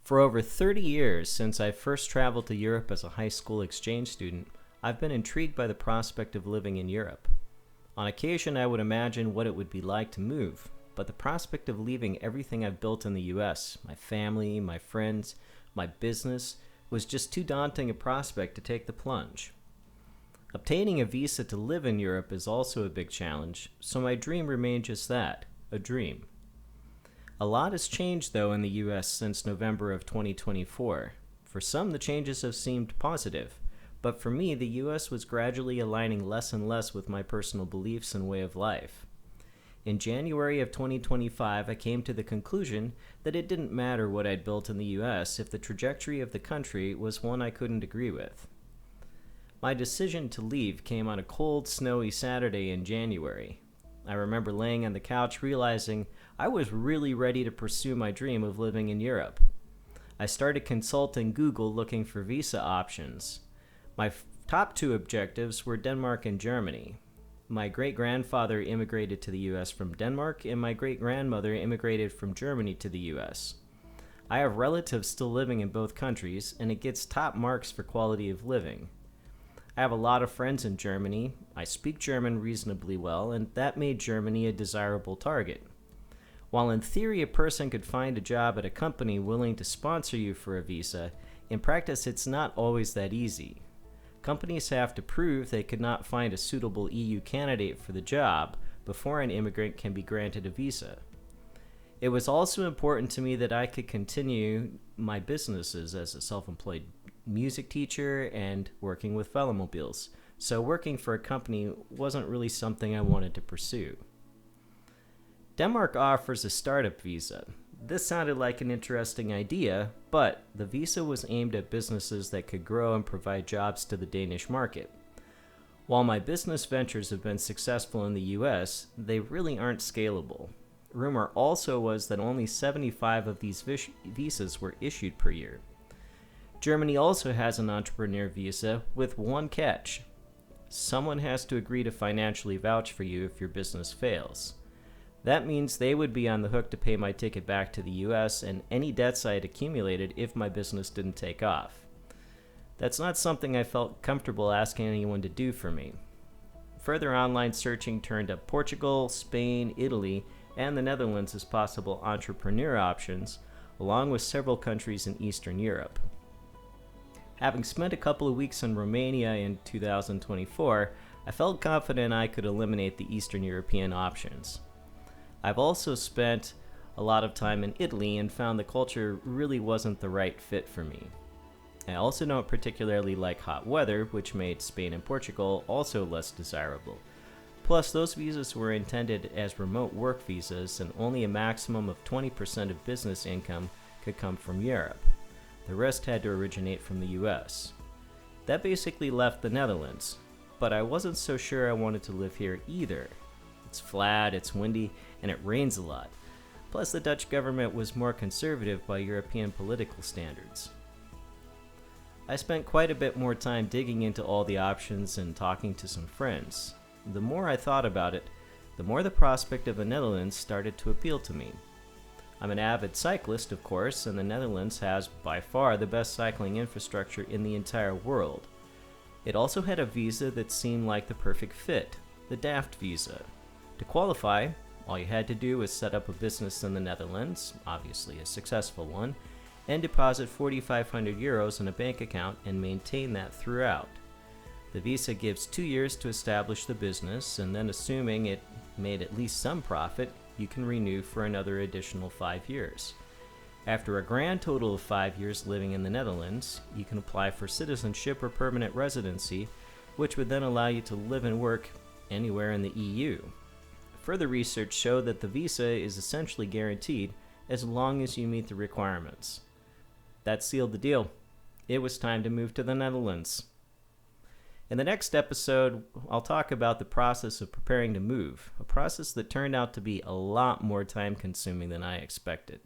For over 30 years since I first traveled to Europe as a high school exchange student, I've been intrigued by the prospect of living in Europe. On occasion, I would imagine what it would be like to move, but the prospect of leaving everything I've built in the US, my family, my friends, my business, was just too daunting a prospect to take the plunge. Obtaining a visa to live in Europe is also a big challenge, so my dream remained just that, a dream. A lot has changed, though, in the US since November of 2024. For some, the changes have seemed positive, but for me, the US was gradually aligning less and less with my personal beliefs and way of life. In January of 2025, I came to the conclusion that it didn't matter what I'd built in the US if the trajectory of the country was one I couldn't agree with. My decision to leave came on a cold, snowy Saturday in January. I remember laying on the couch realizing I was really ready to pursue my dream of living in Europe. I started consulting Google looking for visa options. My top two objectives were Denmark and Germany. My great-grandfather immigrated to the US from Denmark, and my great-grandmother immigrated from Germany to the US. I have relatives still living in both countries, and it gets top marks for quality of living. I have a lot of friends in Germany, I speak German reasonably well, and that made Germany a desirable target. While in theory a person could find a job at a company willing to sponsor you for a visa, in practice it's not always that easy. Companies have to prove they could not find a suitable EU candidate for the job before an immigrant can be granted a visa. It was also important to me that I could continue my businesses as a self-employed music teacher and working with velomobiles, so working for a company wasn't really something I wanted to pursue. Denmark offers a startup visa. This sounded like an interesting idea, but the visa was aimed at businesses that could grow and provide jobs to the Danish market. While my business ventures have been successful in the US, they really aren't scalable. Rumor also was that only 75 of these visas were issued per year. Germany also has an entrepreneur visa with one catch. Someone has to agree to financially vouch for you if your business fails. That means they would be on the hook to pay my ticket back to the US and any debts I had accumulated if my business didn't take off. That's not something I felt comfortable asking anyone to do for me. Further online searching turned up Portugal, Spain, Italy, and the Netherlands as possible entrepreneur options, along with several countries in Eastern Europe. Having spent a couple of weeks in Romania in 2024, I felt confident I could eliminate the Eastern European options. I've also spent a lot of time in Italy and found the culture really wasn't the right fit for me. I also don't particularly like hot weather, which made Spain and Portugal also less desirable. Plus, those visas were intended as remote work visas, and only a maximum of 20% of business income could come from Europe. The rest had to originate from the US. That basically left the Netherlands, but I wasn't so sure I wanted to live here either. It's flat, it's windy, and it rains a lot. Plus, the Dutch government was more conservative by European political standards. I spent quite a bit more time digging into all the options and talking to some friends. The more I thought about it, the more the prospect of the Netherlands started to appeal to me. I'm an avid cyclist, of course, and the Netherlands has by far the best cycling infrastructure in the entire world. It also had a visa that seemed like the perfect fit, the DAFT Visa. To qualify, all you had to do was set up a business in the Netherlands, obviously a successful one, and deposit 4,500 euros in a bank account and maintain that throughout. The visa gives 2 years to establish the business, and then assuming it made at least some profit, you can renew for another additional 5 years. After a grand total of 5 years living in the Netherlands, you can apply for citizenship or permanent residency, which would then allow you to live and work anywhere in the EU. Further research showed that the visa is essentially guaranteed as long as you meet the requirements. That sealed the deal. It was time to move to the Netherlands. In the next episode, I'll talk about the process of preparing to move, a process that turned out to be a lot more time-consuming than I expected.